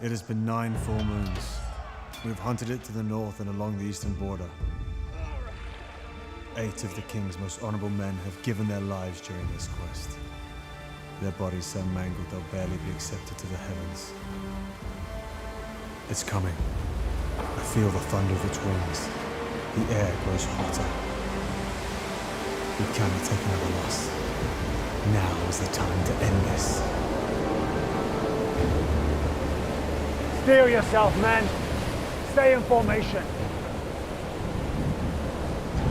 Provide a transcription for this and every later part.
It has been 9 full moons. We've hunted it to the north and along the eastern border. 8 of the king's most honorable men have given their lives during this quest. Their bodies so mangled they'll barely be accepted to the heavens. It's coming. I feel the thunder of its wings. The air grows hotter. We cannot take another loss. Now is the time to end this. Steel yourself, men. Stay in formation.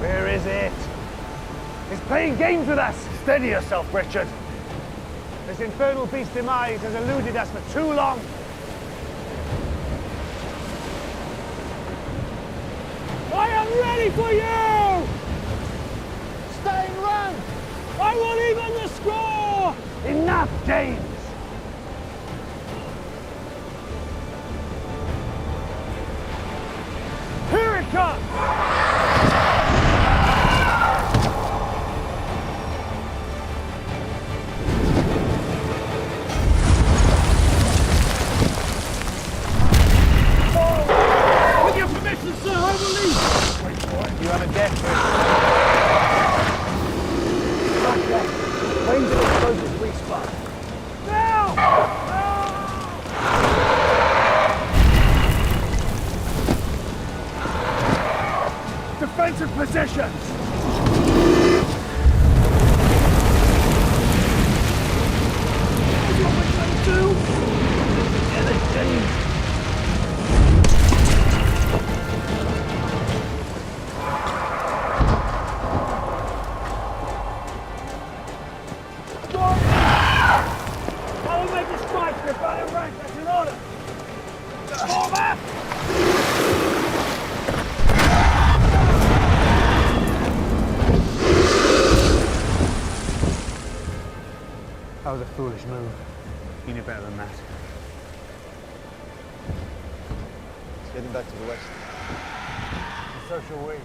Where is it? It's playing games with us. Steady yourself, Richard. This infernal beast's demise has eluded us for too long. I am ready for you! Stay in rank! I will even the score! Enough, James! Here it comes! With your permission, sir, I will leave! Wait for it. You have a death grip. Not yet. Wait until it closes respawn. Now! Defensive positions! What we're going to do? Get it, James! I will make a strike for battle rank, that's an order! Fall back! That was a foolish move. You knew better than that. It's heading back to the west. And so shall we.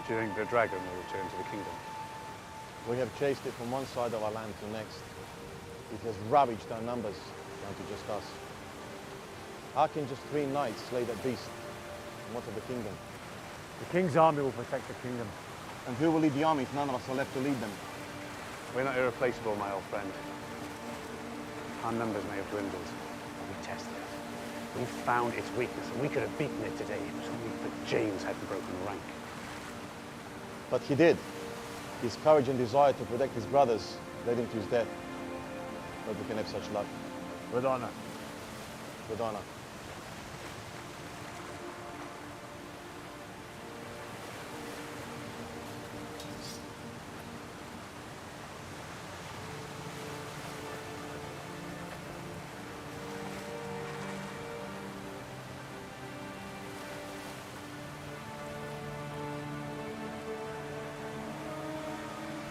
Do you think the dragon will return to the kingdom? We have chased it from one side of our land to the next. It has ravaged our numbers down to just us. How can just 3 knights slay that beast? And what of the kingdom? The king's army will protect the kingdom. And who will lead the army if none of us are left to lead them? We're not irreplaceable, my old friend. Our numbers may have dwindled, but we tested it. We found its weakness, and we could have beaten it today if it was only that James hadn't broken rank. But he did. His courage and desire to protect his brothers led him to his death. But we can have such luck. With honor. With honor.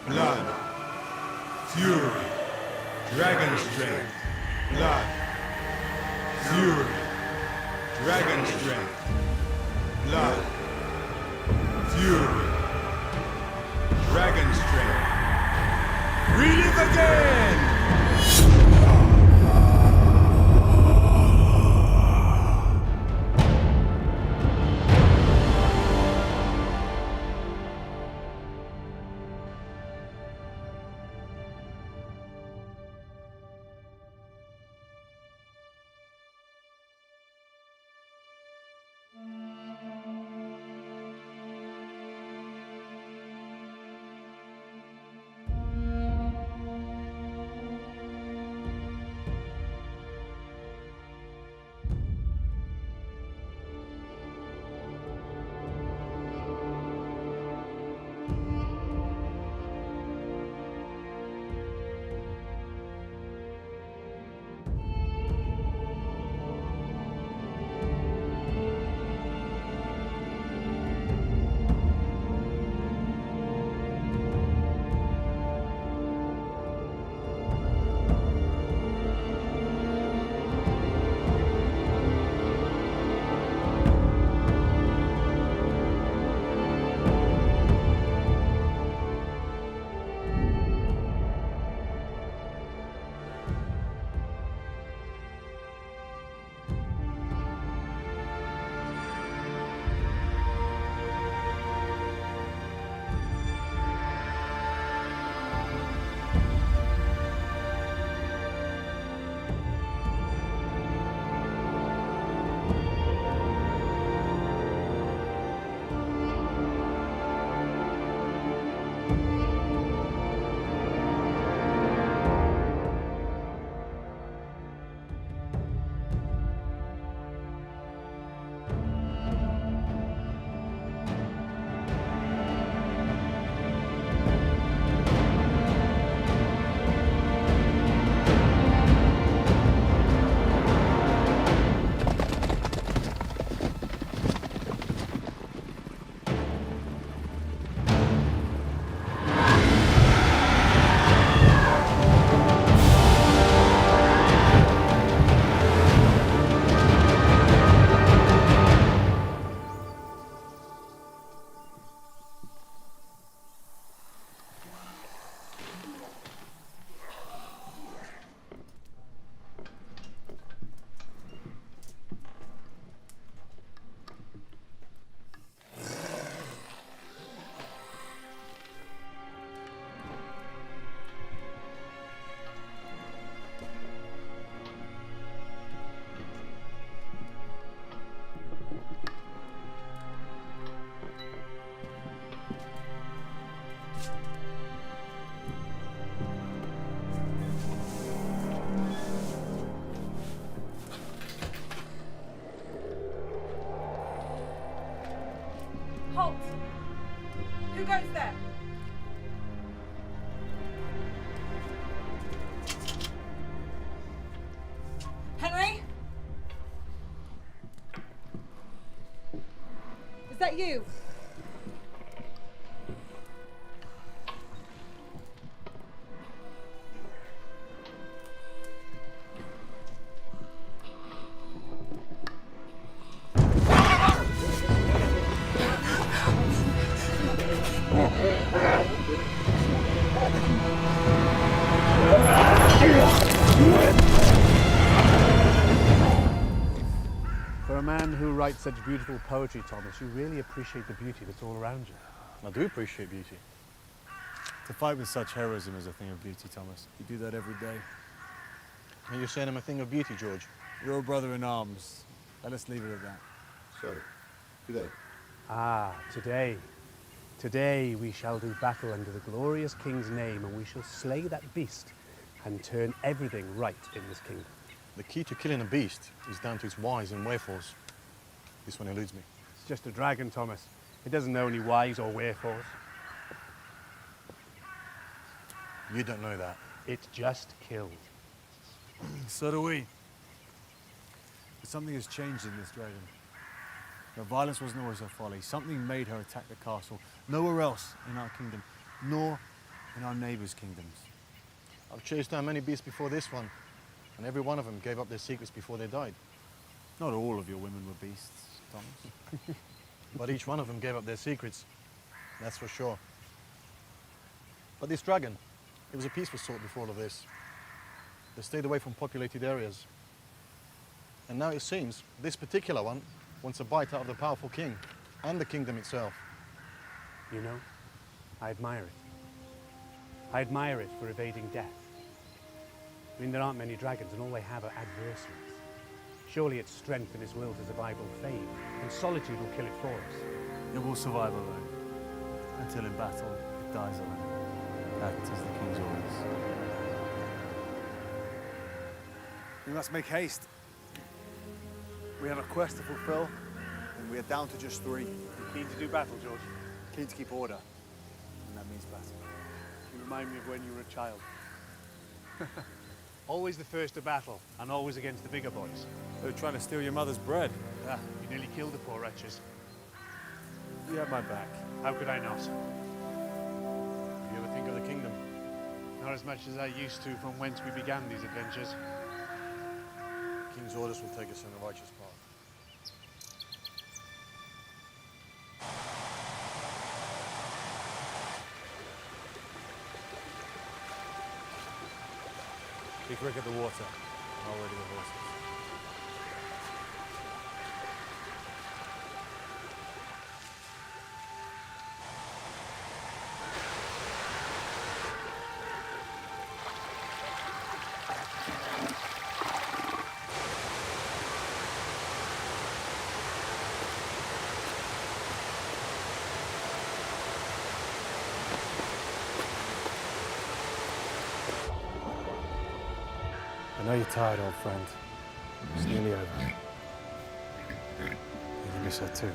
Blood, fury, dragon strength. Blood, fury, dragon strength. Blood, fury, dragon strength. Relive again! that you? For a man who writes such beautiful poetry, Thomas, you really appreciate the beauty that's all around you. I do appreciate beauty. To fight with such heroism is a thing of beauty, Thomas. You do that every day. And you're saying I'm a thing of beauty, George? You're a brother in arms. Let us leave it at that. So, today. Ah, today. Today we shall do battle under the glorious king's name, and we shall slay that beast and turn everything right in this kingdom. The key to killing a beast is down to its whys and wherefores. This one eludes me. It's just a dragon, Thomas. It doesn't know any whys or wherefores. You don't know that. It just killed. So do we. But something has changed in this dragon. Her violence wasn't always her folly. Something made her attack the castle. Nowhere else in our kingdom, nor in our neighbors' kingdoms. I've chased down many beasts before this one, and every one of them gave up their secrets before they died. Not all of your women were beasts, Thomas. But each one of them gave up their secrets. That's for sure. But this dragon, it was a peaceful sort before all of this. They stayed away from populated areas. And now it seems this particular one wants a bite out of the powerful king and the kingdom itself. You know, I admire it. I admire it for evading death. I mean, there aren't many dragons, and all they have are adversaries. Surely its strength and its will to survive will fade, and solitude will kill it for us. It will survive alone. Until in battle, it dies alone. That is the king's orders. We must make haste. We have a quest to fulfill, and we are down to just 3. You keen to do battle, George? Keen to keep order, and that means battle. You remind me of when you were a child. Always the first to battle, and always against the bigger boys. They were trying to steal your mother's bread. Ah, you nearly killed the poor wretches. You had my back. How could I not? You ever think of the kingdom? Not as much as I used to from whence we began these adventures. The king's orders will take us in the righteous path. Be quick at the water. I'll ready the horses. I know you're tired, old friend. It's nearly over. You miss her too.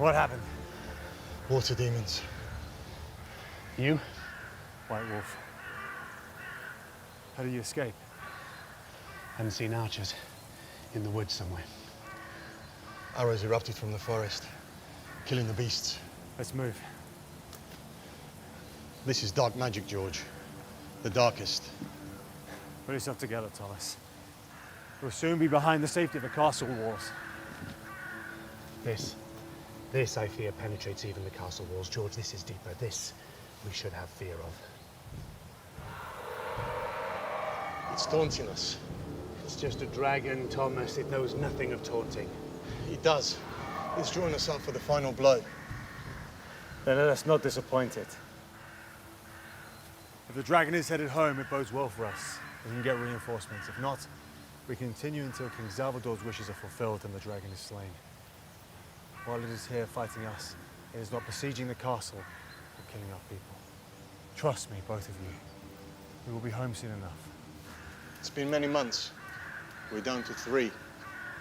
What happened? Water demons. You? White Wolf. How did you escape? Haven't seen archers. In the woods somewhere. Arrows erupted from the forest, killing the beasts. Let's move. This is dark magic, George. The darkest. Put yourself together, Thomas. We'll soon be behind the safety of the castle walls. This I fear penetrates even the castle walls. George, this is deeper. This we should have fear of. It's taunting us. It's just a dragon, Thomas. It knows nothing of taunting. It does. It's drawing us up for the final blow. Then let us not disappoint it. If the dragon is headed home, it bodes well for us. We can get reinforcements. If not, we continue until King Salvador's wishes are fulfilled and the dragon is slain. While it is here fighting us, it is not besieging the castle or killing our people. Trust me, both of you. We will be home soon enough. It's been many months. We're down to 3.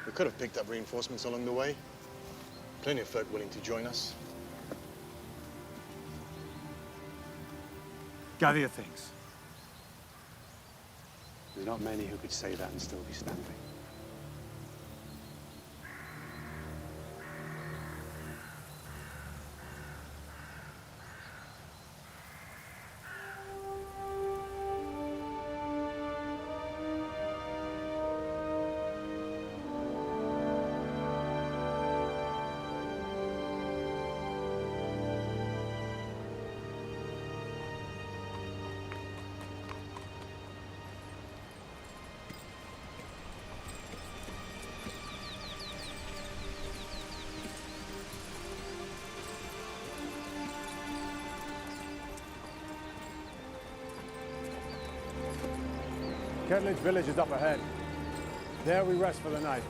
We could have picked up reinforcements along the way. Plenty of folk willing to join us. Gather your things. There's not many who could say that and still be standing. Ketledge village is up ahead. There we rest for the night.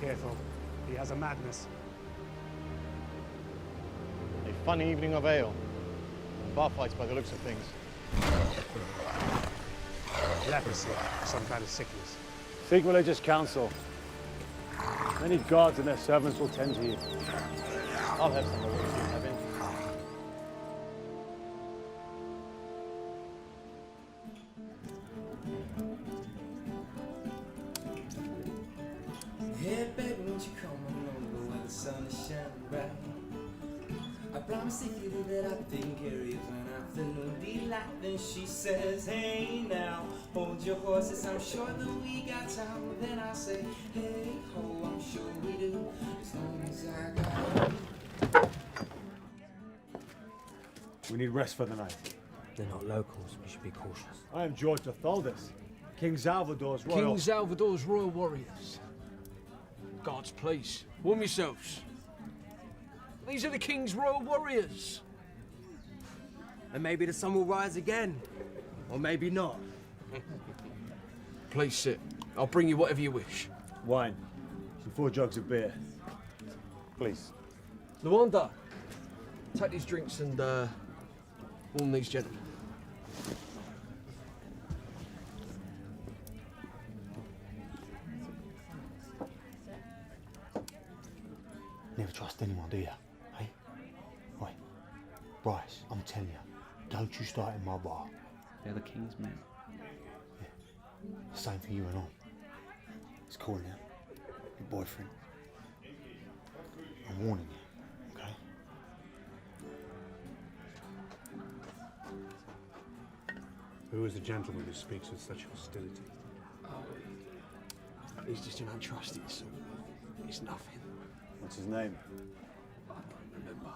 Careful. He has a madness. A funny evening of ale. And bar fights by the looks of things. Leprosy. Some kind of sickness. Seek religious counsel. Many gods and their servants will tend to you. I'll have some of those you have in. Hey baby, won't you come on over while the sun is shining bright? I promise to you that I'll be taking care of you for an afternoon delight. Then she says, hey now, hold your horses, I'm sure that we got time. Then I say, hey ho, I'm sure we do, as long as I got you. We need rest for the night. They're not locals, we should be cautious. I am George de Thaldus, King Salvador's royal... King Salvador's royal warriors. Guards, please, warm yourselves. These are the King's royal warriors. And maybe the sun will rise again. Or maybe not. Please sit. I'll bring you whatever you wish. Wine and 4 jugs of beer. Please. Luanda, take these drinks and warm these gentlemen. Never trust anyone, do you? Hey? Right. Bryce, I'm telling you, don't you start in my bar. They're the King's men. Yeah. Same for you and I. It's calling you. Your boyfriend. I'm warning you, okay? Who is the gentleman who speaks with such hostility? He's just an untrusted soul. He's nothing. What's his name? Remember.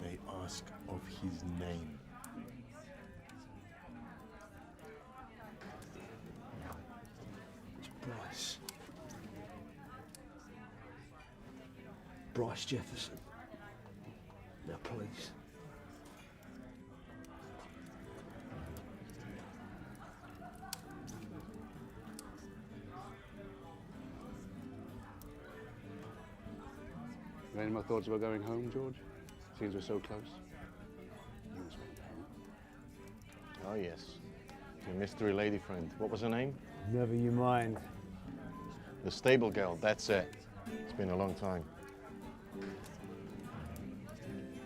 They ask of his name. It's Bryce. Bryce Jefferson. Now, please. Have any more thoughts about going home, George? Seems we're so close. Oh, yes. Your mystery lady friend. What was her name? Never you mind. The stable girl, that's it. It's been a long time.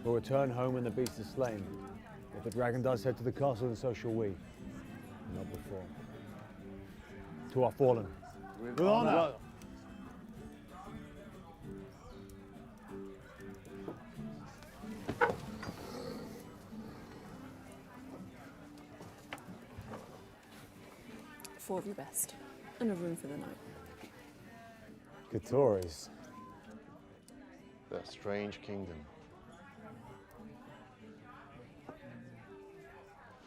We'll return home when the beast is slain. If the dragon does head to the castle, then so shall we. Not before. To our fallen. With honor. Four of your best, and a room for the night. Katoris. That strange kingdom.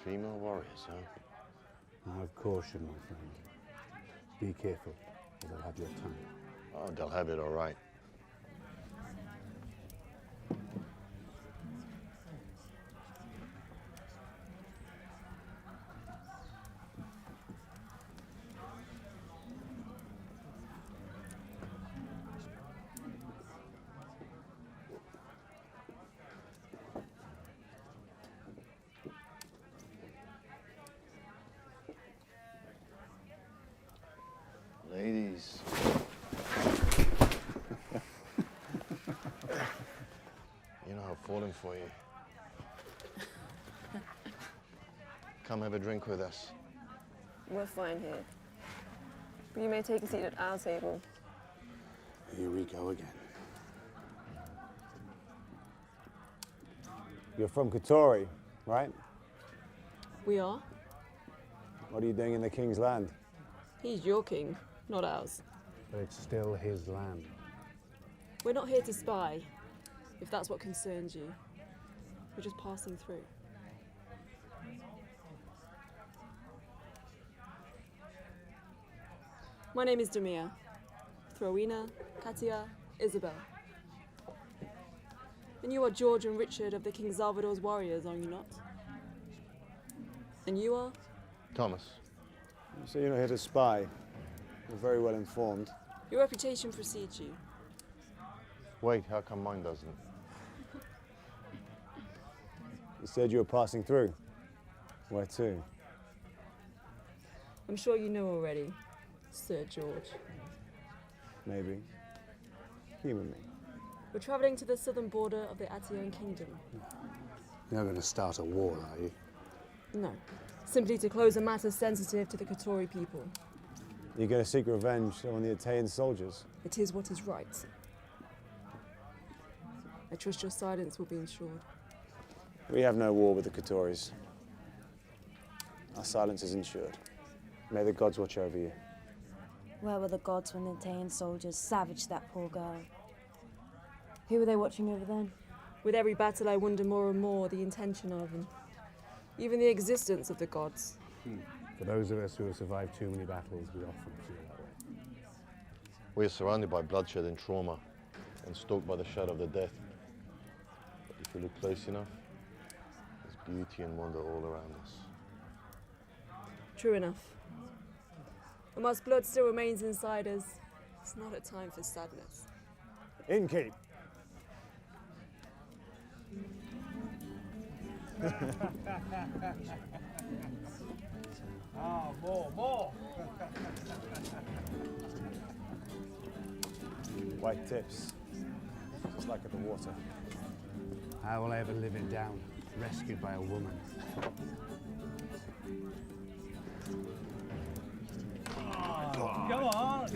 Female warriors, huh? Have caution, my friend. Be careful, or they'll have your tongue. Oh, they'll have it all right. Ladies. You know I've fallen for you. Come have a drink with us. We're fine here. But you may take a seat at our table. Here we go again. You're from Katori, right? We are? What are you doing in the king's land? He's your king, not ours. But it's still his land. We're not here to spy, if that's what concerns you. We're just passing through. My name is Demir. Throwina, Katia, Isabel. And you are George and Richard of the King Salvador's warriors, are you not? And you are? Thomas. So you're not here to spy. You're very well informed. Your reputation precedes you. Wait, how come mine doesn't? You said you were passing through. Where to? I'm sure you know already, Sir George. Maybe. Humour me. We're travelling to the southern border of the Atian kingdom. You're not going to start a war, are you? No, simply to close a matter sensitive to the Katori people. You're going to seek revenge on the Atean soldiers? It is what is right. I trust your silence will be ensured. We have no war with the Katoris. Our silence is ensured. May the gods watch over you. Where were the gods when the Atean soldiers savaged that poor girl? Who were they watching over then? With every battle I wonder more and more the intention of them. Even the existence of the gods. For those of us who have survived too many battles, we often feel that way. We are surrounded by bloodshed and trauma, and stalked by the shadow of the death. But if we look close enough, there's beauty and wonder all around us. True enough. And whilst blood still remains inside us, it's not a time for sadness. Innkeep! More. White tips. Just like at the water. How will I ever live it down? Rescued by a woman. Come on.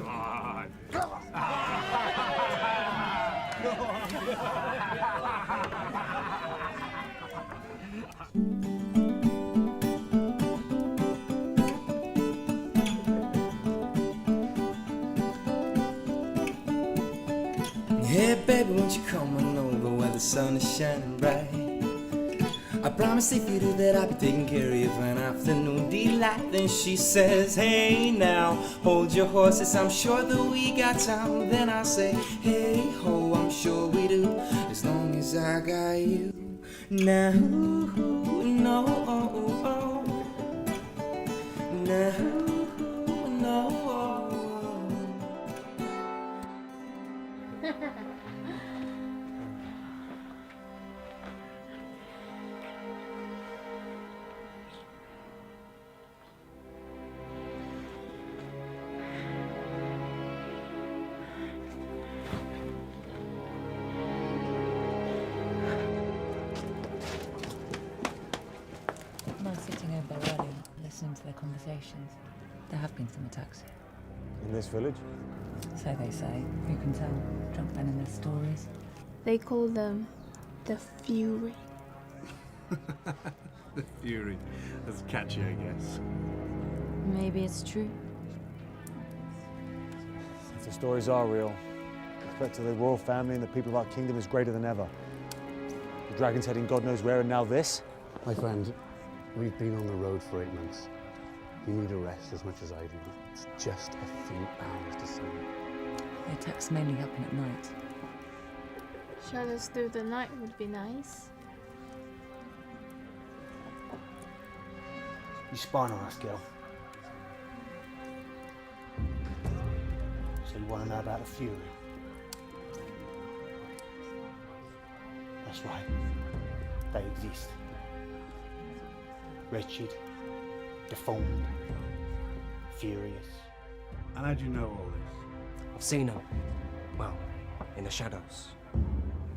Hey baby, won't you come on over where the sun is shining bright? I promise if you do that I'll be taking care of you for an afternoon delight. Then she says, hey now, hold your horses, I'm sure that we got time. Then I say, hey ho, I'm sure we do, as long as I got you. Now, no, no. conversations. There have been some attacks. In this village? So they say. Who can tell? Drunk men in their stories. They call them the Fury. The Fury. That's catchy, I guess. Maybe it's true. If the stories are real, the threat to the royal family and the people of our kingdom is greater than ever. The dragon's heading God knows where, and now this? My friend, we've been on the road for 8 months. You need a rest as much as I do. It's just a few hours to sleep. The attacks mainly happen at night. Shadows through the night would be nice. You spying on us, girl. So you want to know about the Fury? That's right. They exist. Wretched, deformed, furious. And how do you know all this? I've seen them. Well, in the shadows.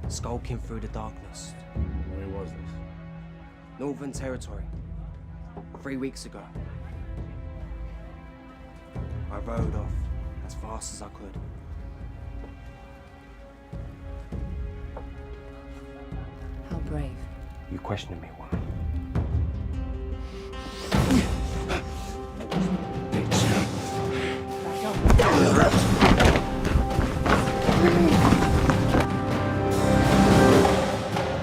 Skulking through the darkness. Where was this? Northern Territory. 3 weeks ago. I rode off as fast as I could. How brave. You questioning me, why?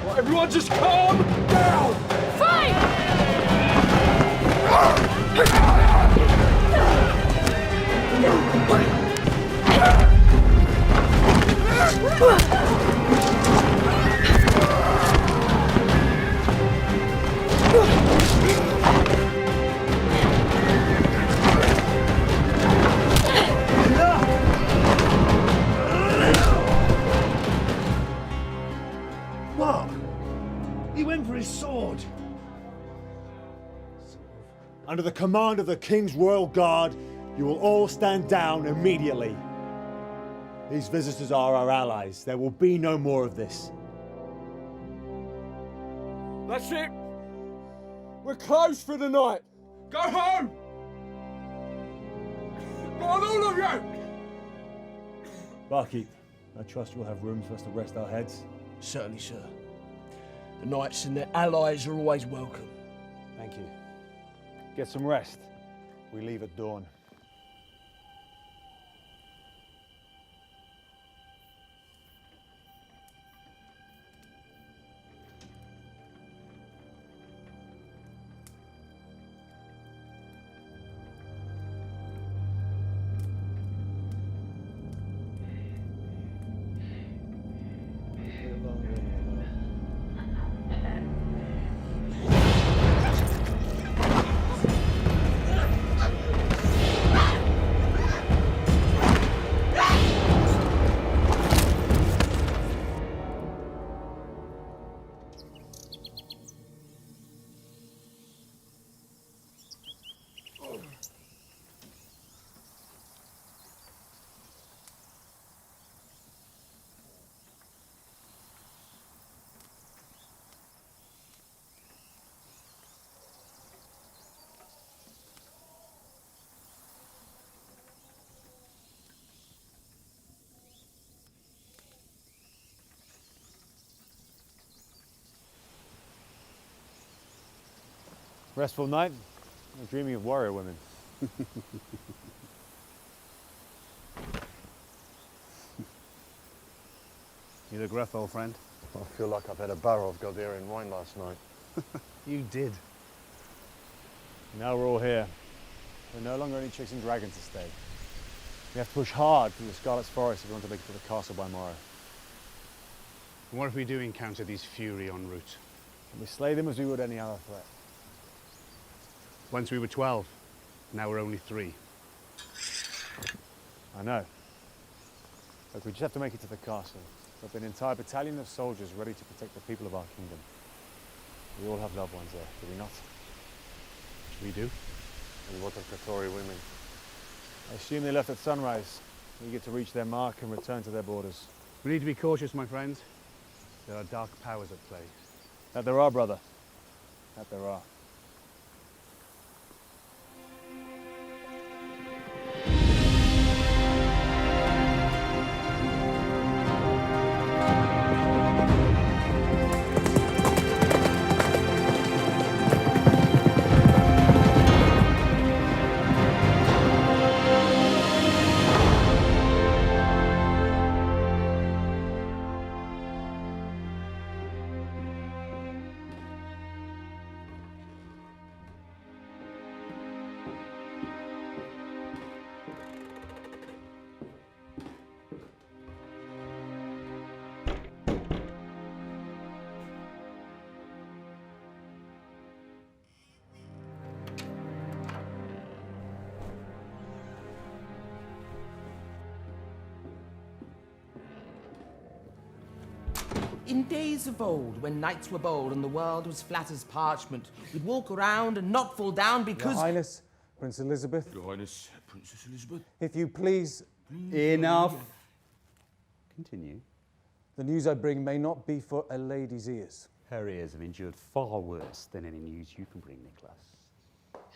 Well, everyone just calm down! What? He went for his sword. Under the command of the King's Royal Guard, you will all stand down immediately. These visitors are our allies. There will be no more of this. That's it! We're closed for the night! Go home! Go on, all of you! Barkeep, I trust you'll have room for us to rest our heads. Certainly, sir. The knights and their allies are always welcome. Thank you. Get some rest. We leave at dawn. Restful night? I'm dreaming of warrior women. You look rough, old friend. I feel like I've had a barrel of Galderian wine last night. You did. Now we're all here. There are no longer any chasing dragons to stay. We have to push hard through the Scarlet's Forest if we want to make it to the castle by morrow. And what if we do encounter these Fury en route? And we slay them as we would any other threat. Once we were 12, now we're only 3. I know. Look, we just have to make it to the castle. With an entire battalion of soldiers ready to protect the people of our kingdom. We all have loved ones there, do we not? We do. And what of Katori women? I assume they left at sunrise, eager to reach their mark and return to their borders. We need to be cautious, my friends. There are dark powers at play. That there are, brother. That there are. In days of old, when knights were bold and the world was flat as parchment, we'd walk around and not fall down because... Your Highness, Prince Elizabeth. Your Highness, Princess Elizabeth. If you please... Enough. Continue. The news I bring may not be for a lady's ears. Her ears have endured far worse than any news you can bring, Nicholas.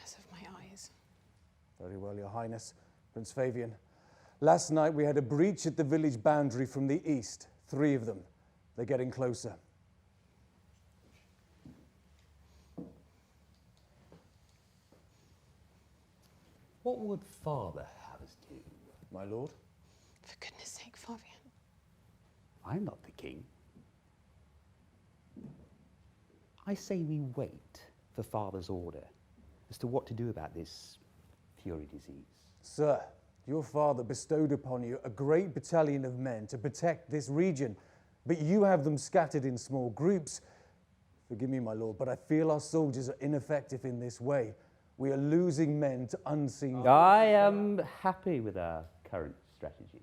As of my eyes. Very well, Your Highness. Prince Fabian. Last night we had a breach at the village boundary from the east. 3 of them. They're getting closer. What would Father have us do? My lord? For goodness sake, Fabian. I'm not the king. I say we wait for Father's order as to what to do about this fury disease. Sir, your father bestowed upon you a great battalion of men to protect this region, but you have them scattered in small groups. Forgive me, my lord, but I feel our soldiers are ineffective in this way. We are losing men to unseen... I am happy with our current strategy.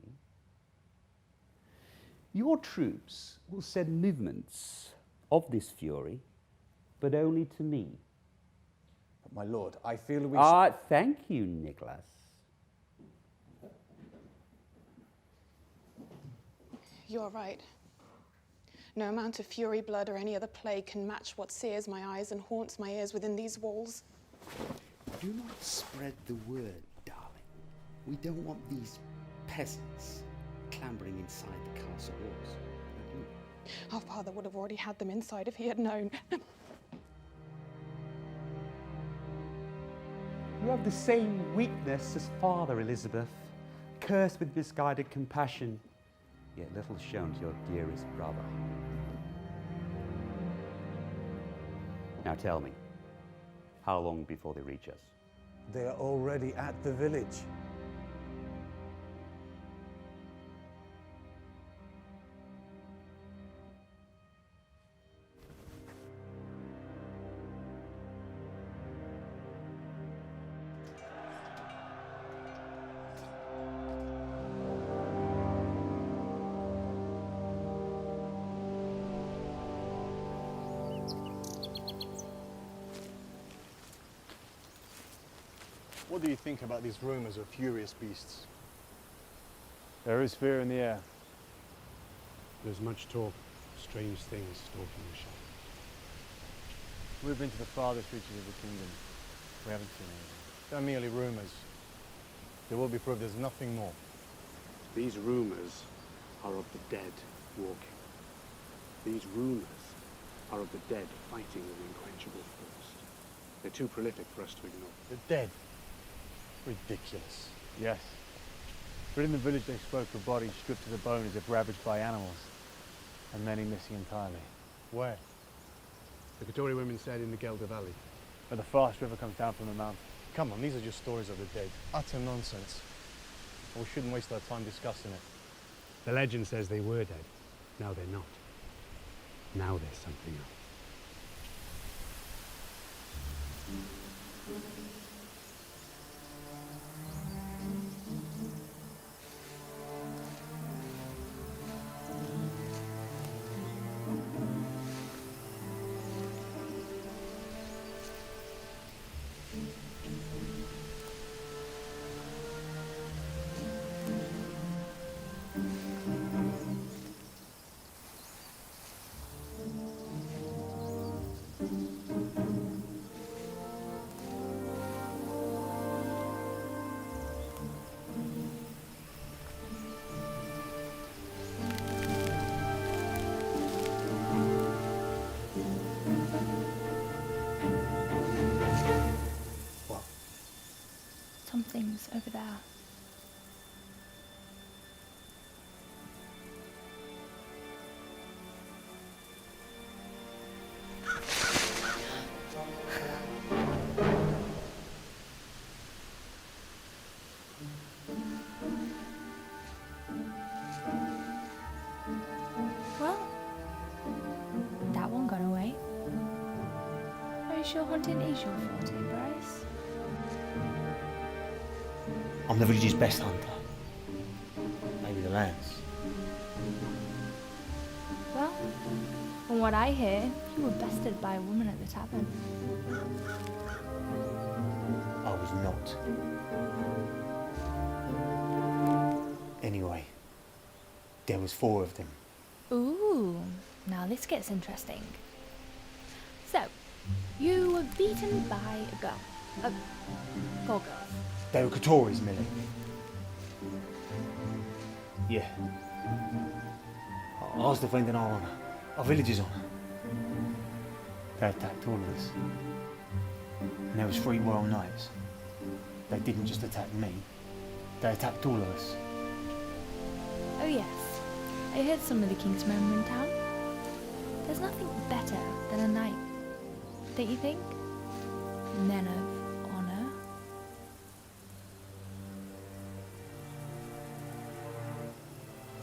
Your troops will send movements of this fury, but only to me. But my lord, I feel we thank you, Nicholas. You're right. No amount of fury, blood, or any other plague can match what sears my eyes and haunts my ears within these walls. Do not spread the word, darling. We don't want these peasants clambering inside the castle walls. Our father would have already had them inside if he had known. You have the same weakness as Father, Elizabeth, cursed with misguided compassion, yet little shown to your dearest brother. Now tell me, how long before they reach us? They are already at the village. What do you think about these rumors of furious beasts? There is fear in the air. There's much talk, strange things stalking the shadow. We've been to the farthest reaches of the kingdom. We haven't seen anything. They're merely rumors. There will be proof there's nothing more. These rumors are of the dead walking. These rumors are of the dead fighting with unquenchable thirst. They're too prolific for us to ignore. The dead? Ridiculous. Yes. But in the village they spoke of bodies stripped to the bone as if ravaged by animals, and many missing entirely. Where? The Katori women said in the Gelder Valley. Where the fast river comes down from the mountain. Come on, these are just stories of the dead. Utter nonsense. We shouldn't waste our time discussing it. The legend says they were dead. Now they're not. Now there's something else. Something's over there. Well, that one got away. Are you sure hunting is your forte, Bryce? I'm the village's best hunter. Maybe the land's. Well, From what I hear, you were bested by a woman at the tavern. I was not. Anyway, there was 4 of them. Ooh, now this gets interesting. So, you were beaten by a girl. 4 girls. They were Katoris, Millie. Yeah. I was defending our honour, our village's honour. They attacked all of us. And there was 3 royal knights. They didn't just attack me, they attacked all of us. Oh yes, I heard some of the king's men were in town. There's nothing better than a knight, don't you think? Men of honour.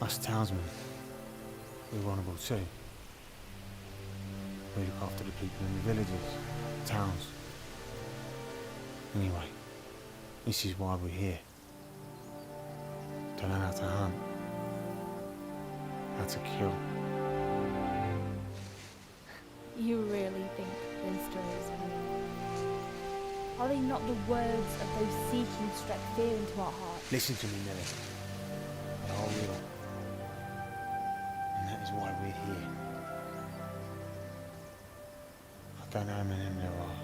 Us townsmen, we're honourable too. We look after the people in the villages, towns. Anyway, this is why we're here. To learn how to hunt, how to kill. You really think those stories are real? Are they not the words of those seeking to strike fear into our hearts? Listen to me, Millie. They are real. And that is why we're here. I don't know how many of them there are.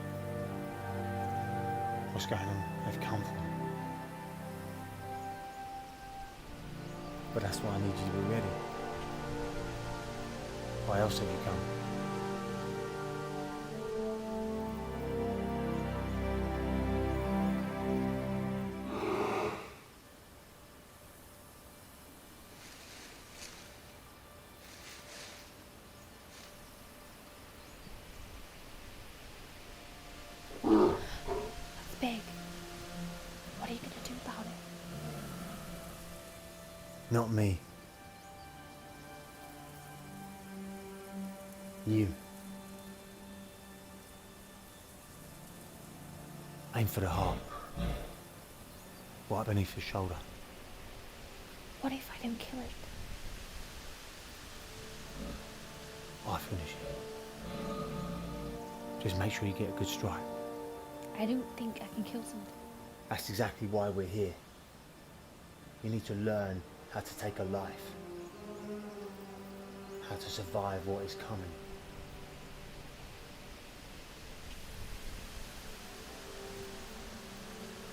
What's going on? They've come from. But that's why I need you to be ready. Why else have you come? That's big. What are you going to do about it? Not me. You. Aim for the heart. Right beneath the shoulder. What if I don't kill it? I finish it. Just make sure you get a good strike. I don't think I can kill something. That's exactly why we're here. You need to learn how to take a life. How to survive what is coming.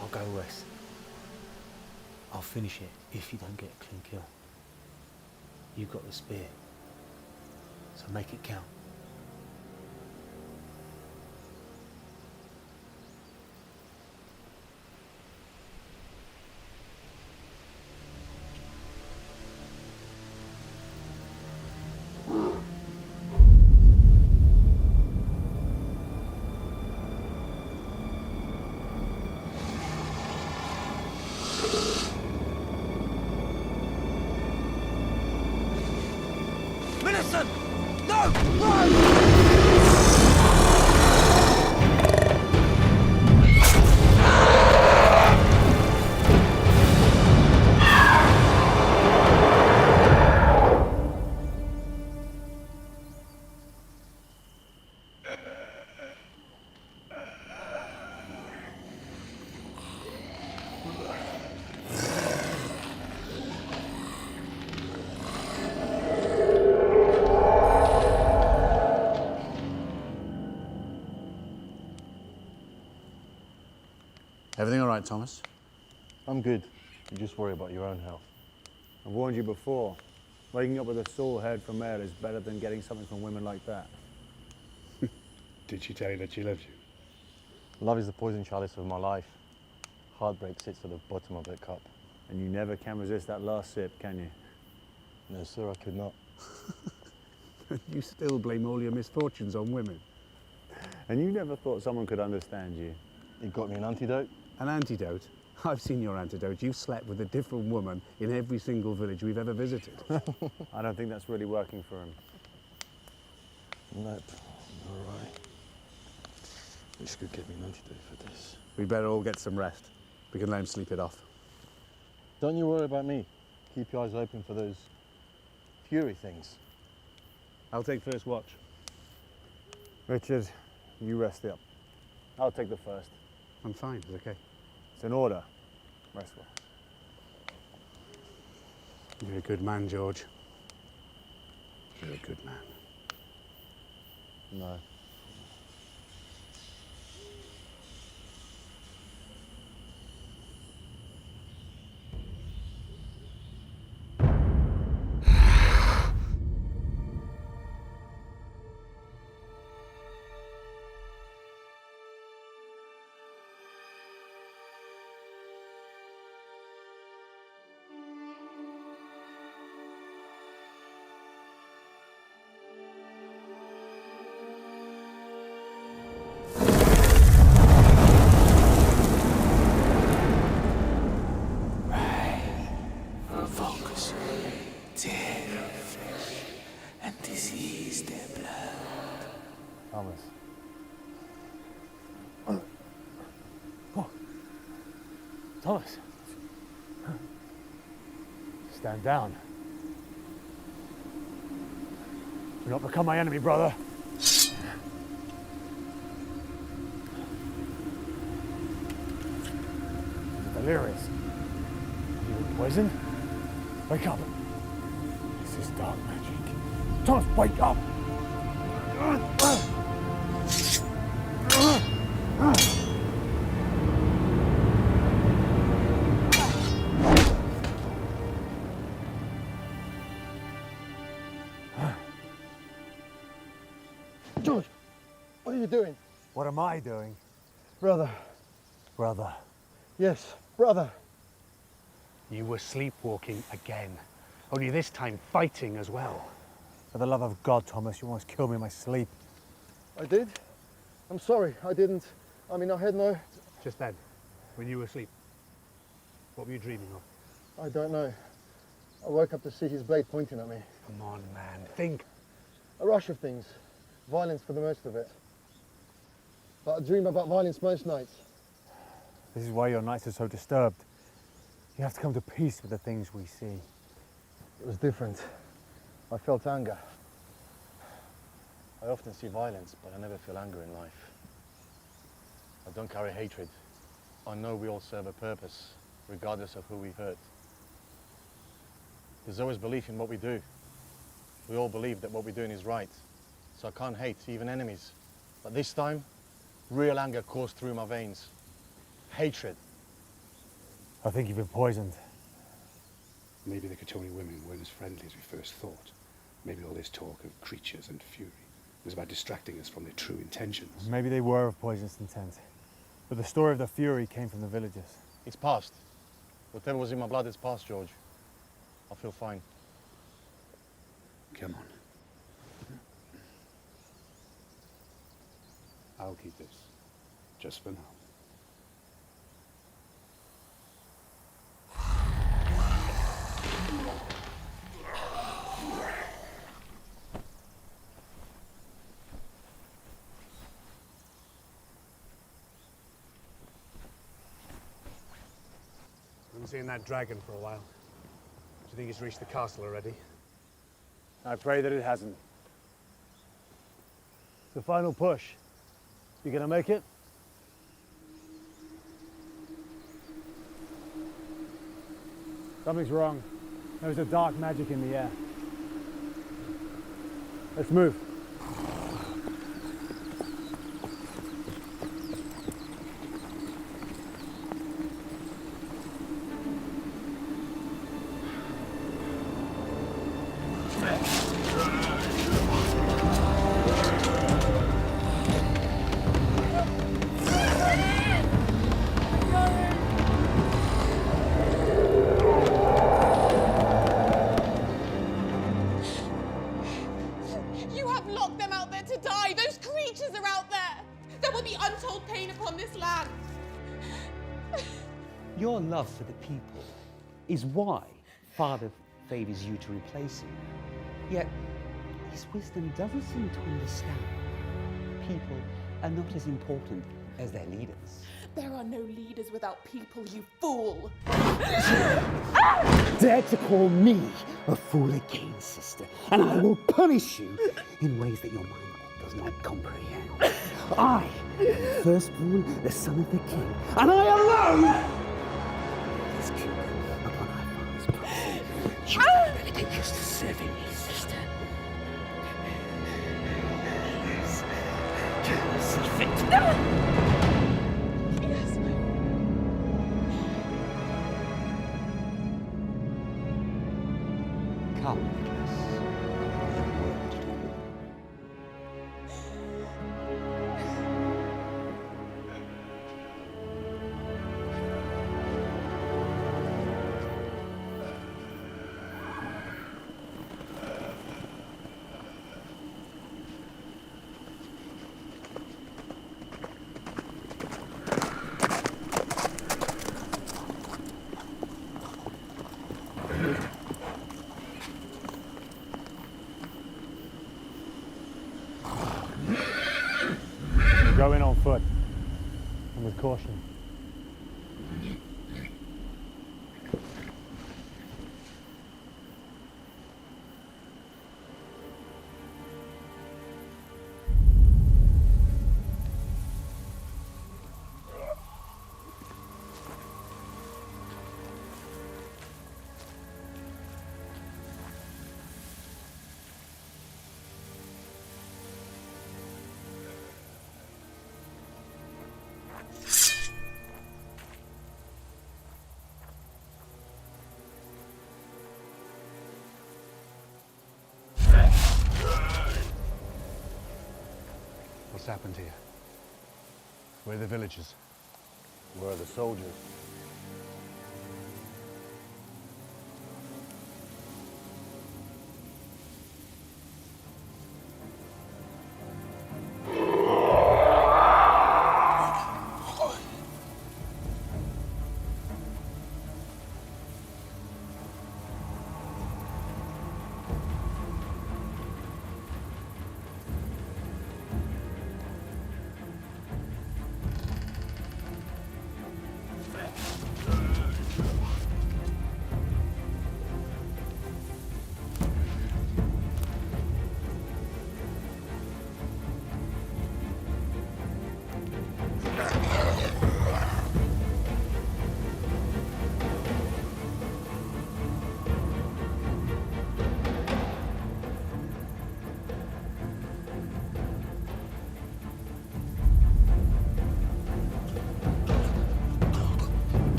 I'll go west. I'll finish it if you don't get a clean kill. You've got the spear, so make it count. Millicent! No! No! Everything all right, Thomas? I'm good. You just worry about your own health. I've warned you before. Waking up with a sore head from ale is better than getting something from women like that. Did she tell you that she loves you? Love is the poison chalice of my life. Heartbreak sits at the bottom of that cup. And you never can resist that last sip, can you? No, sir, I could not. You still blame all your misfortunes on women. And you never thought someone could understand you? You got me an antidote? An antidote? I've seen your antidote. You've slept with a different woman in every single village we've ever visited. I don't think that's really working for him. Nope. All right. Wish you could get me an antidote for this. We better all get some rest. We can let him sleep it off. Don't you worry about me. Keep your eyes open for those fury things. I'll take first watch. Richard, you rest up. I'll take the first. I'm fine, it's okay. It's an order. Rest well. You're a good man, George. You're a good man. No. Focus. Dead flesh and disease their blood. Thomas. Thomas. Stand down. Do not become my enemy, brother. You're delirious. You poison? Wake up. This is dark magic. Thomas, wake up! George, what are you doing? What am I doing? Brother. Brother. Yes, brother. You were sleepwalking again. Only this time fighting as well. For the love of God, Thomas, you almost killed me in my sleep. I did? I'm sorry, I didn't. I mean, I had no... Just then, when you were asleep, what were you dreaming of? I don't know. I woke up to see his blade pointing at me. Come on, man, think. A rush of things. Violence for the most of it. But I dream about violence most nights. This is why your nights are so disturbed. You have to come to peace with the things we see. It was different. I felt anger. I often see violence, but I never feel anger in life. I don't carry hatred. I know we all serve a purpose, regardless of who we hurt. There's always belief in what we do. We all believe that what we're doing is right. So I can't hate, even enemies. But this time, real anger coursed through my veins. Hatred. I think you've been poisoned. Maybe the Katoni women weren't as friendly as we first thought. Maybe all this talk of creatures and fury was about distracting us from their true intentions. Maybe they were of poisonous intent. But the story of the fury came from the villagers. It's past. Whatever was in my blood is past, George. I feel fine. Come on. I'll keep this, just for now. I haven't seen that dragon for a while. Do you think it's reached the castle already? I pray that it hasn't. The final push. You gonna make it? Something's wrong. There's a dark magic in the air. Let's move. You have locked them out there to die. Those creatures are out there. There will be untold pain upon this land. Your love for the people is why Father favors you to replace him. Yet, his wisdom doesn't seem to understand people are not as important as their leaders. There are no leaders without people, you fool. Dare to call me a fool again, sister, and I will punish you in ways that your mind does not comprehend. I am firstborn, the son of the king, and I alone this kingdom upon our father's property. You better get used to serving me, sister. See fit. Yes, Come, Nicholas. We have work to do. Go in on foot and with caution. What's happened here? Where are the villagers? Where are the soldiers?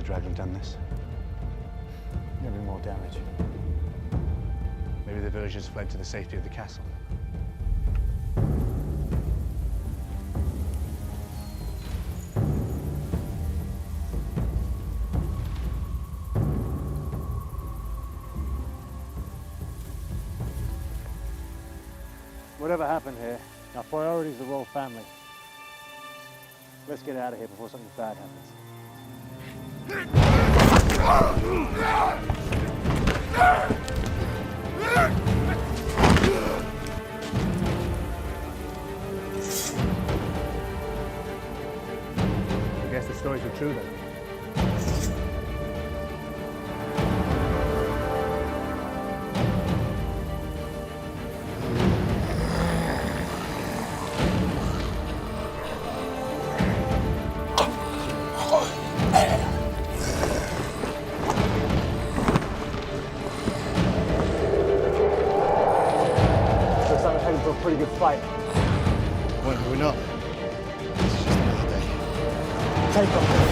Dragon done this? Maybe more damage. Maybe the villagers fled to the safety of the castle. Whatever happened here, our priority is the royal family. Let's get out of here before something bad happens. I guess the stories were true then. For a pretty good fight. When we're not. This is just another day. Take off.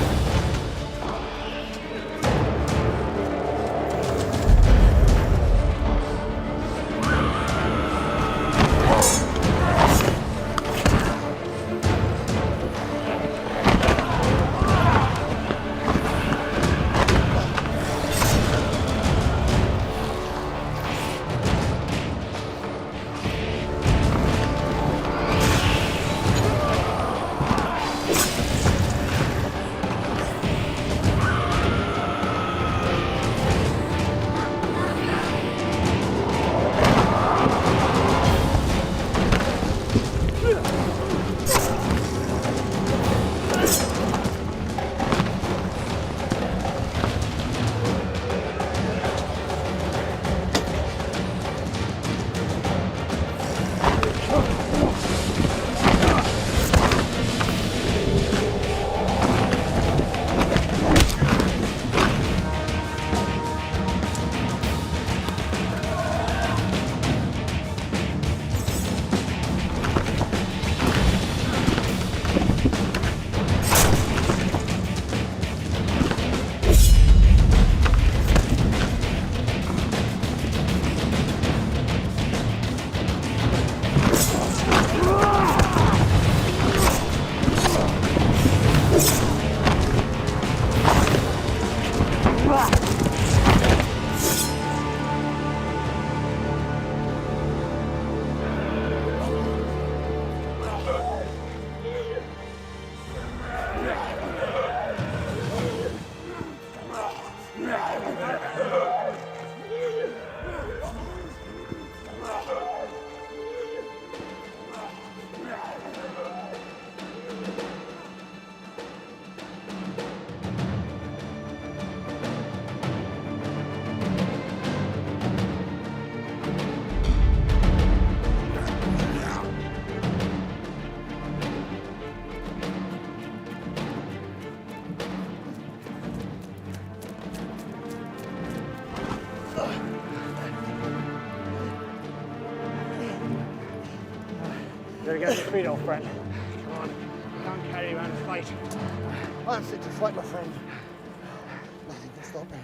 Gotta get on your feet, old friend. Come on. You can't carry around a fight. I'm fit to fight, my friend. Nothing can stop me.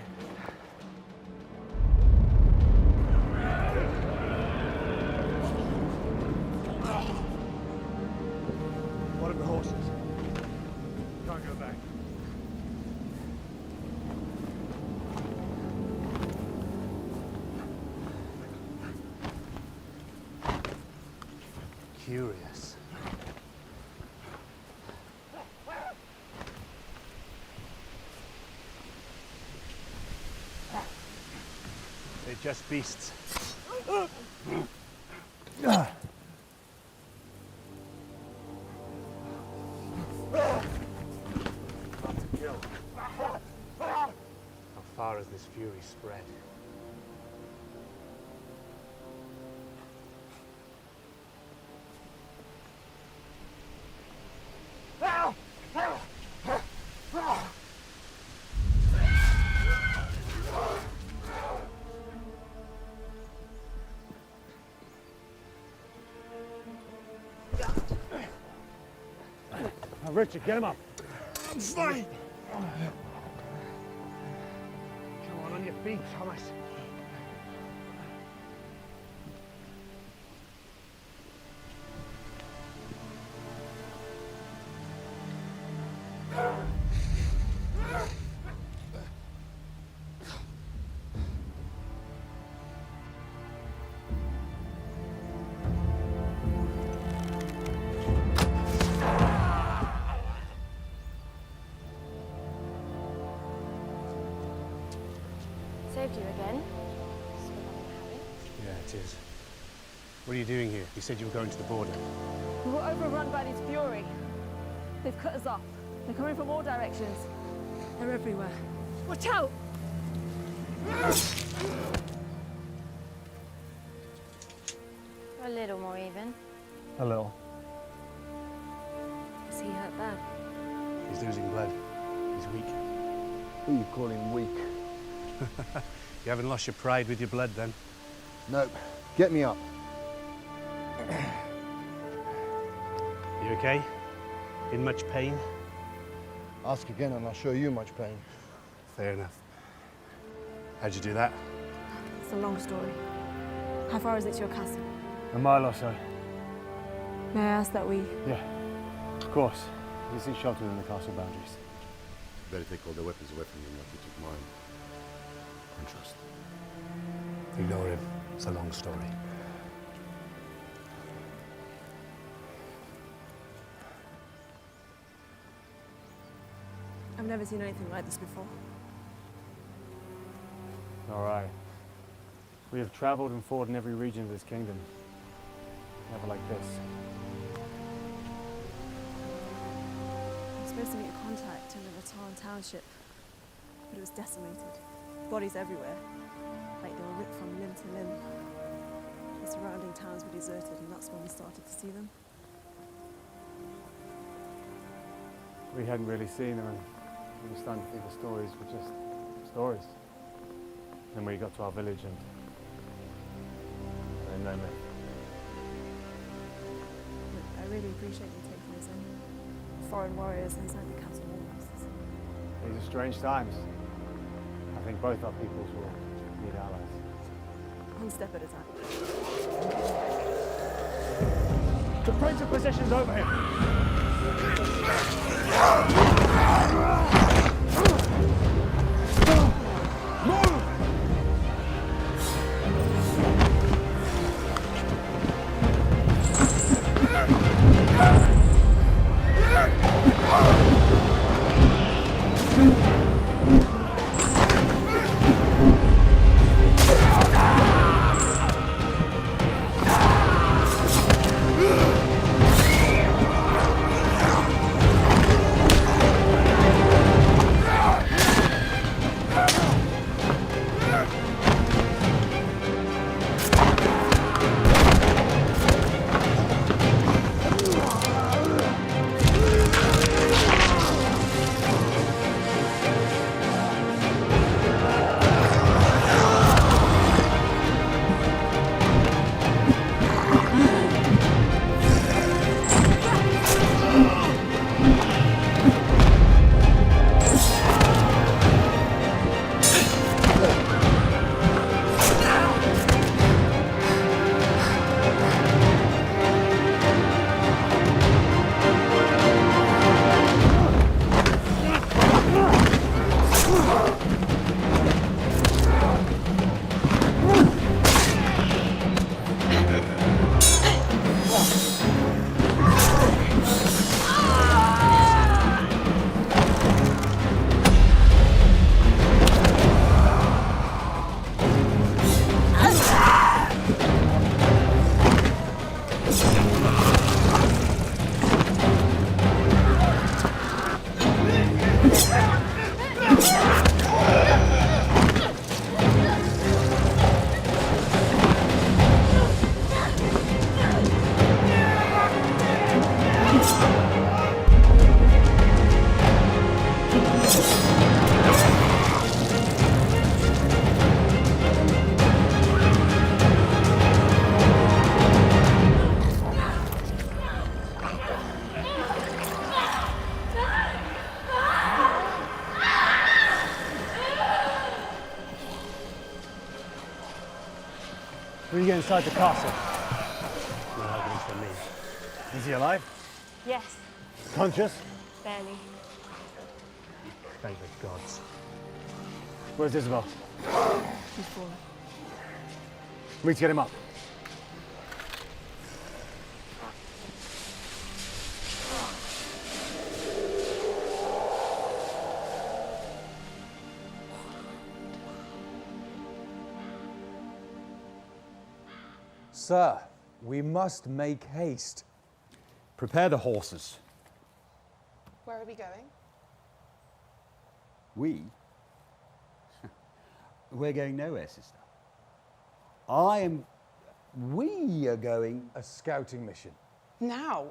What of the horses? Can't go back. Curious. They're just beasts. Hard to kill. How far has this fury spread? Now, Richard, get him up. I'm fine. Come on your feet, Thomas. Saved you again. Yeah, it is. What are you doing here? You said you were going to the border. We were overrun by this fury. They've cut us off. They're coming from all directions. They're everywhere. Watch out! A little more even. A little. Is he hurt bad? He's losing blood. He's weak. Who are you calling weak? You haven't lost your pride with your blood, then? Nope. Get me up. You okay? In much pain? Ask again and I'll show you much pain. Fair enough. How'd you do that? It's a long story. How far is it to your castle? A mile or so. May I ask that we... Yeah, of course. You seek shelter within the castle boundaries. Better take all the weapons away from him like you took mine. And trust. Ignore him. It's a long story. I've never seen anything like this before. All right. We have traveled and fought in every region of this kingdom. Never like this. I was supposed to make contact in the Rattan township, but it was decimated. Bodies everywhere, like they were ripped from limb to limb. The surrounding towns were deserted, and that's when we started to see them. We hadn't really seen them, and we were starting to think the stories were just stories. Then we got to our village, and no myth. Look, I really appreciate you taking us in. Foreign warriors inside the castle walls. These are strange times. I think both our peoples will need allies. One step at a time. Defensive positions over here. Will you get inside the castle? No arguments from me. Is he alive? Yes, Conscious? barely. Thank the gods. Where's Isabel? He's fallen. We need to get him up. Sir, we must make haste. Prepare the horses. Where are we going? We? We're going nowhere, sister. We are going a scouting mission. Now?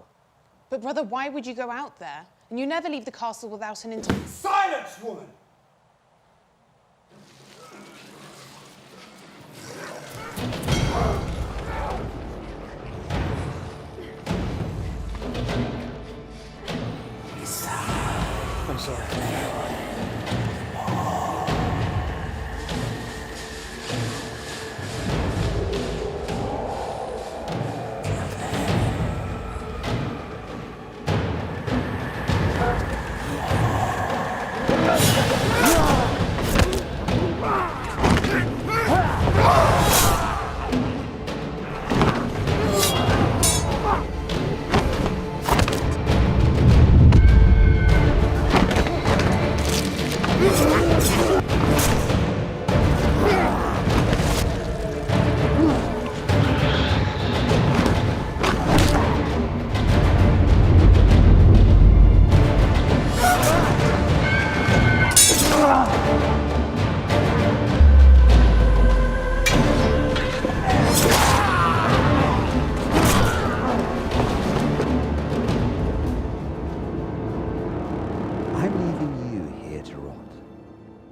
But brother, why would you go out there? And you never leave the castle without an Silence, woman! I'm sorry.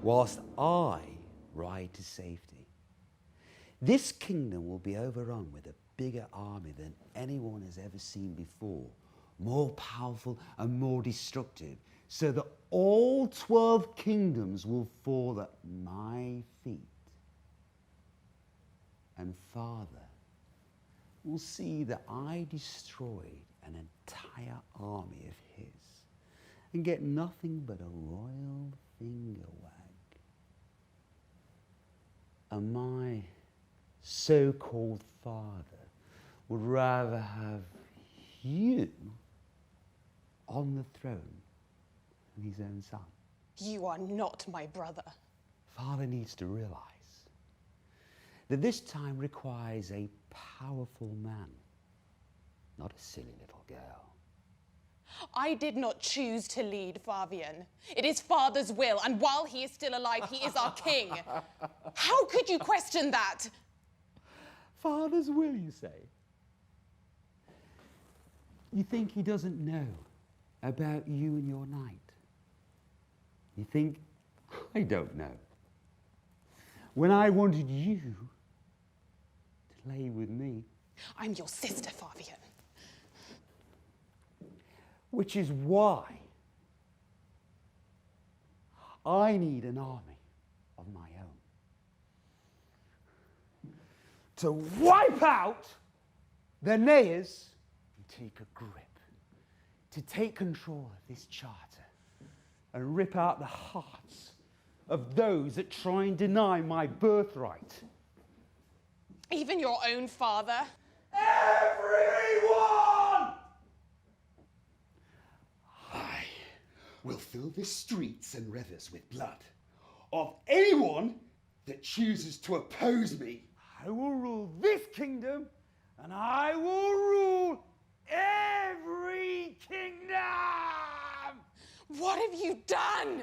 whilst I ride to safety. This kingdom will be overrun with a bigger army than anyone has ever seen before, more powerful and more destructive, so that all 12 kingdoms will fall at my feet. And Father will see that I destroyed an entire army of his and get nothing but a royal finger wag. And my so-called father would rather have you on the throne than his own son. You are not my brother. Father needs to realize that this time requires a powerful man, not a silly little girl. I did not choose to lead Fabian. It is Father's will, and while he is still alive, he is our king. How could you question that? Father's will, you say? You think he doesn't know about you and your knight? You think I don't know? When I wanted you to lay with me. I'm your sister, Fabian. Which is why I need an army of my own to wipe out the Nayers and take a grip, to take control of this charter and rip out the hearts of those that try and deny my birthright. Even your own father? Everyone! I will fill the streets and rivers with blood of anyone that chooses to oppose me. I will rule this kingdom, and I will rule every kingdom! What have you done?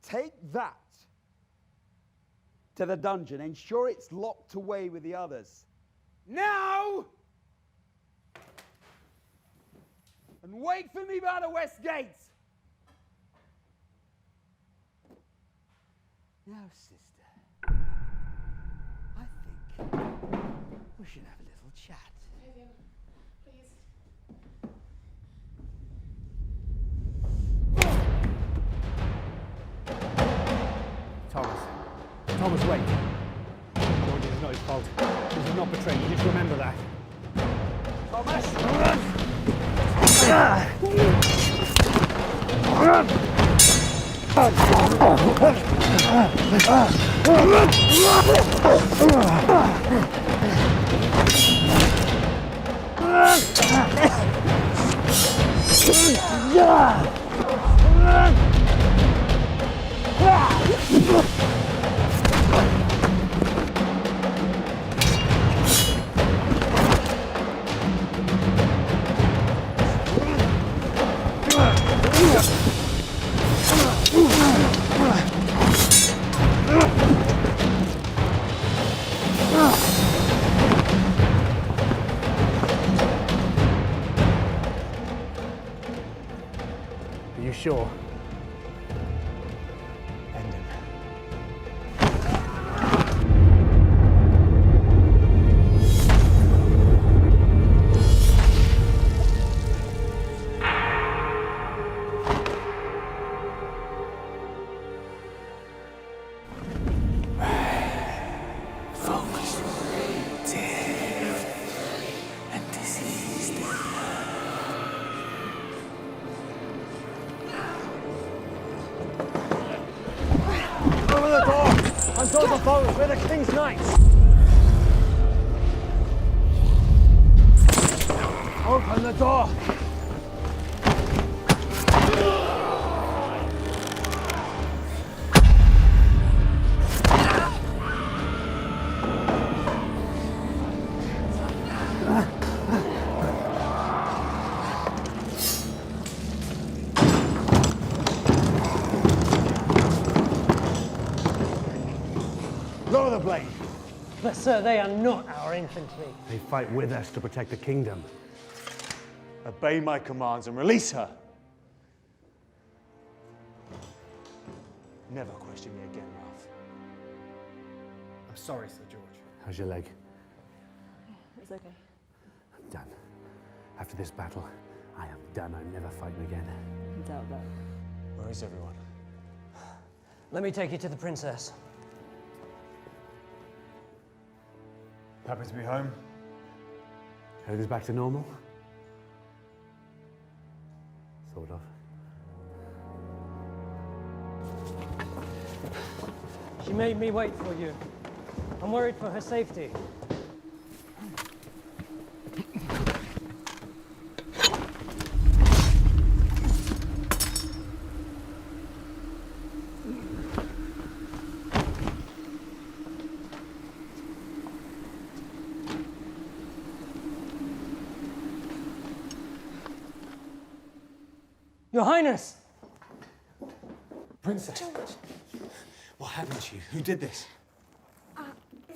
Take that to the dungeon. Ensure it's locked away with the others. Now! And wait for me by the west gate. Now, sister, I think we should have a little chat. Fabian, please. Thomas, wait. George, it's not his fault. This is not betrayal. You just remember that. Are you sure? End him. Folks, death and disease. Open the door! I'm told the foes, we're the King's Knights! Open the door! Lower the blade! But sir, they are not our infantry. They fight with us to protect the kingdom. Obey my commands and release her. Never question me again, Ralph. I'm sorry, Sir George. How's your leg? It's okay. I'm done. After this battle, I am done. I'm never fighting again. I doubt that. Where is everyone? Let me take you to the princess. Happy to be home. Everything's back to normal? Sort of. She made me wait for you. I'm worried for her safety. Your Highness! Princess! What happened to you? Who did this?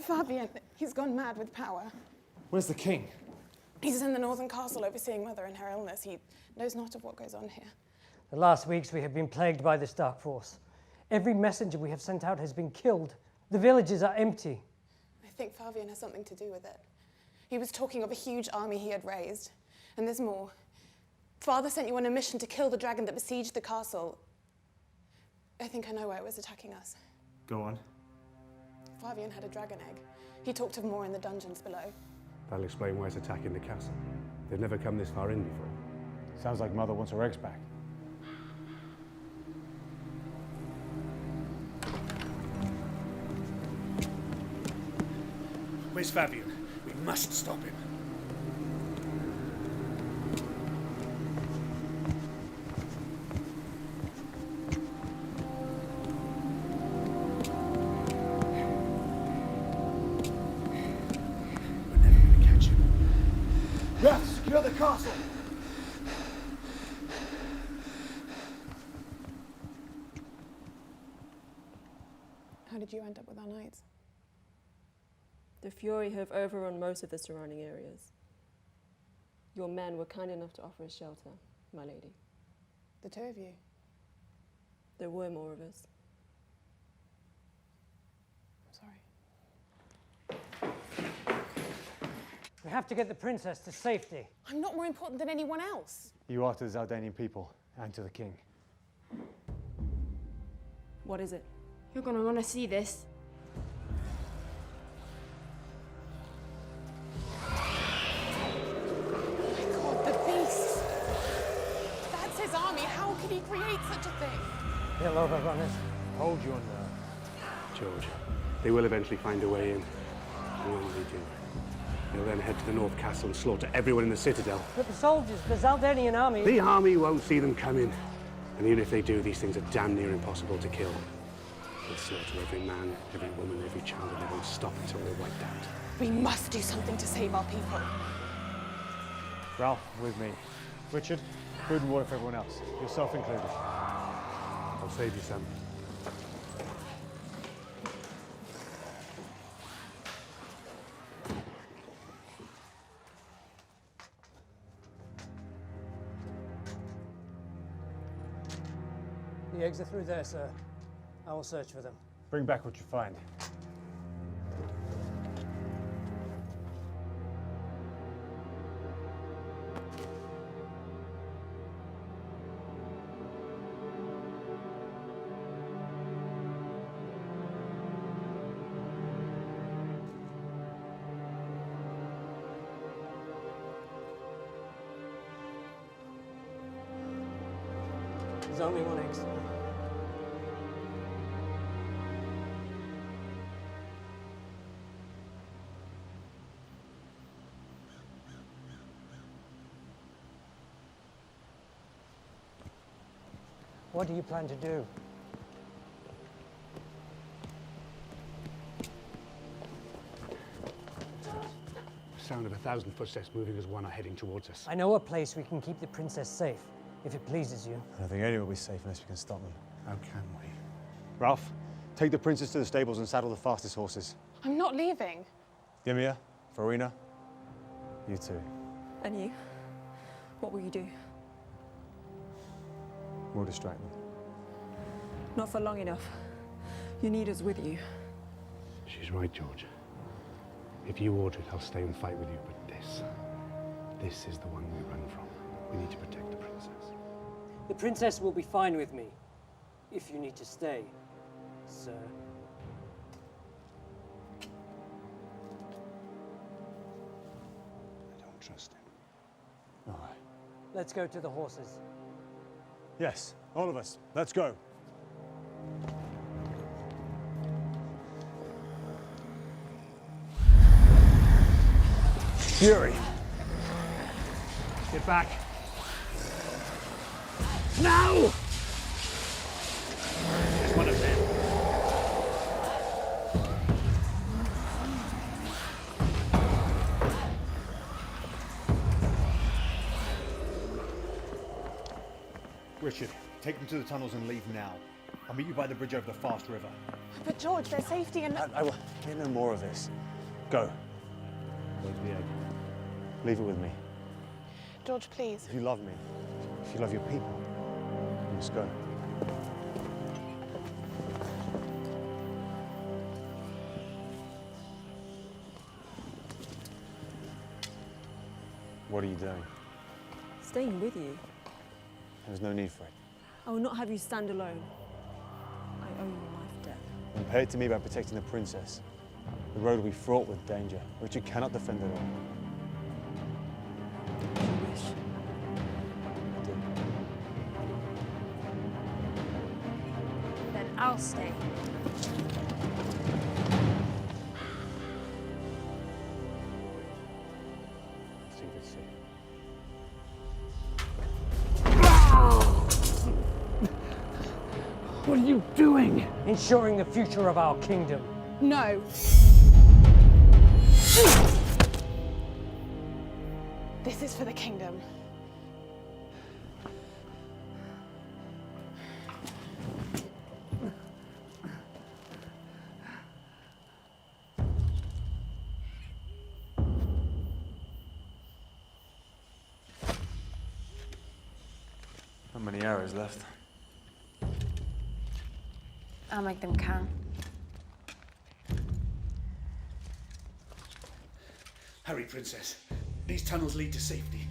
Fabian, he's gone mad with power. Where's the king? He's in the northern castle overseeing Mother in her illness. He knows not of what goes on here. The last weeks we have been plagued by this dark force. Every messenger we have sent out has been killed. The villages are empty. I think Fabian has something to do with it. He was talking of a huge army he had raised. And there's more. Father sent you on a mission to kill the dragon that besieged the castle. I think I know why it was attacking us. Go on. Fabian had a dragon egg. He talked of more in the dungeons below. That'll explain why it's attacking the castle. They've never come this far in before. Sounds like Mother wants her eggs back. Where's Fabian? We must stop him. We have to secure the castle! How did you end up with our knights? The Fury have overrun most of the surrounding areas. Your men were kind enough to offer us shelter, my lady. The two of you? There were more of us. I'm sorry. We have to get the princess to safety. I'm not more important than anyone else. You are to the Zaldanian people and to the king. What is it? You're gonna wanna see this. such a thing. They'll overrun us. Hold your nerve. George, they will eventually find a way in. And when they do, they'll then head to the North Castle and slaughter everyone in the Citadel. But the soldiers, the Zaldanian army... The army won't see them coming. And even if they do, these things are damn near impossible to kill. They'll slaughter every man, every woman, every child, and they won't stop until they're wiped out. We must do something to save our people. Ralph, with me. Richard, food and water for everyone else, yourself included. I'll save you, Sam. The eggs are through there, sir. I will search for them. Bring back what you find. There's only one egg, sir. What do you plan to do? Sound of 1,000 footsteps moving as one are heading towards us. I know a place we can keep the princess safe, if it pleases you. I don't think anyone will be safe unless we can stop them. How can we? Ralph, take the princess to the stables and saddle the fastest horses. I'm not leaving. Dimia, Farina, you too. And you? What will you do? We'll distract them. Not for long enough. You need us with you. She's right, George. If you order it, I'll stay and fight with you, but this is the one we run from. We need to protect the princess. The princess will be fine with me, if you need to stay, sir. I don't trust him. All right. Let's go to the horses. Yes, all of us. Let's go. Fury. Get back. Now! There's one of them. Richard, take them to the tunnels and leave now. I'll meet you by the bridge over the fast river. But George, their safety and... I will hear no more of this. Go. Wait the egg. Leave it with me. George, please. If you love me, if you love your people, you must go. What are you doing? Staying with you. There's no need for it. I will not have you stand alone. I owe you a life debt. And pay it to me by protecting the princess. The road will be fraught with danger. Richard cannot defend it all. You wish. I do. Then I'll stay. See if it's safe. What are you doing? Ensuring the future of our kingdom. No. This is for the kingdom. How many arrows left? I'll make them count. Hurry, Princess. These tunnels lead to safety.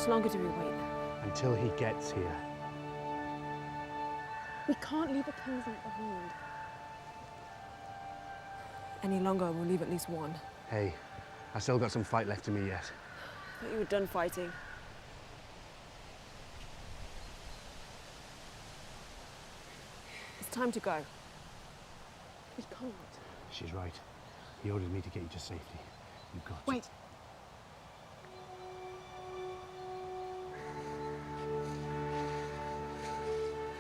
much longer do we wait? Until he gets here. We can't leave a Kingsnet behind. Any longer, we'll leave at least one. Hey, I still got some fight left in me yet. I thought you were done fighting. It's time to go. We can't. She's right. He ordered me to get you to safety. You've got to. Wait.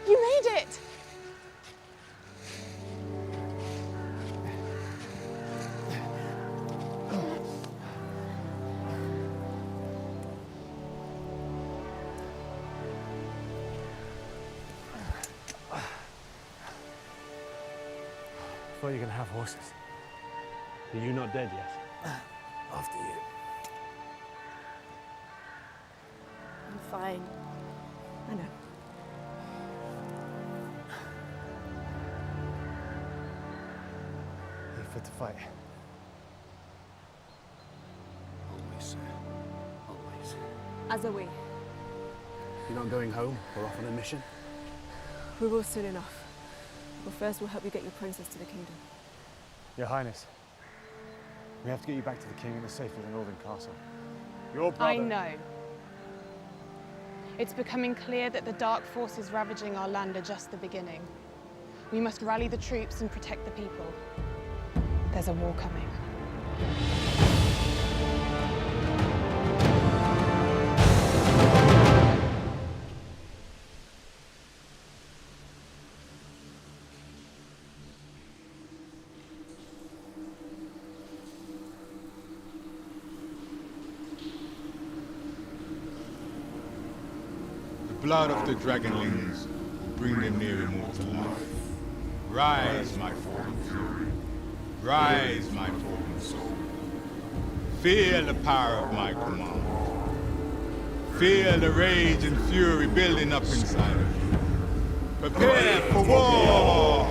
You made it! I thought you were going to have horses. Are you not dead yet? After you. I'm fine. I know. Are you fit to fight? Always, sir. Always. As are we. You're not going home or off on a mission? We will soon enough. But first, we'll help you get your princess to the kingdom. Your Highness, we have to get you back to the king in the safe of the northern castle. Your brother... I know. It's becoming clear that the dark forces ravaging our land are just the beginning. We must rally the troops and protect the people. There's a war coming. The blood of the dragonlings will bring them near immortal life. Rise, my fallen fury. Rise, my fallen soul. Feel the power of my command. Feel the rage and fury building up inside of you. Prepare for war!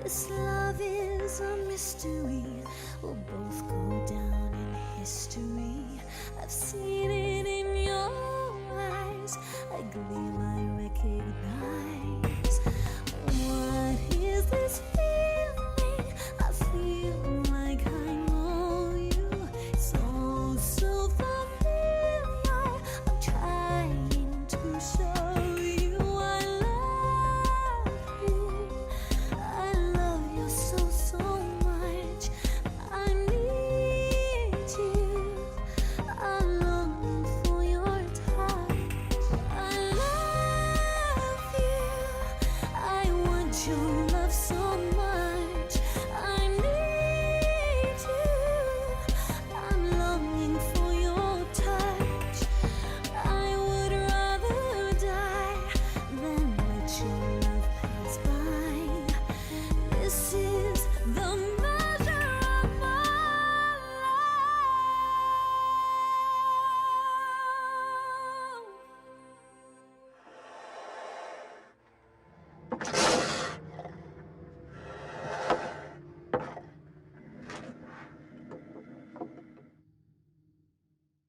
This love is a mystery. We'll both go down in history. I've seen it in your eyes, a gleam I recognize. What is this feeling? I feel like I know you so familiar. I'm trying to show you I love you so much. I need you. I long for your touch. I love you. I want you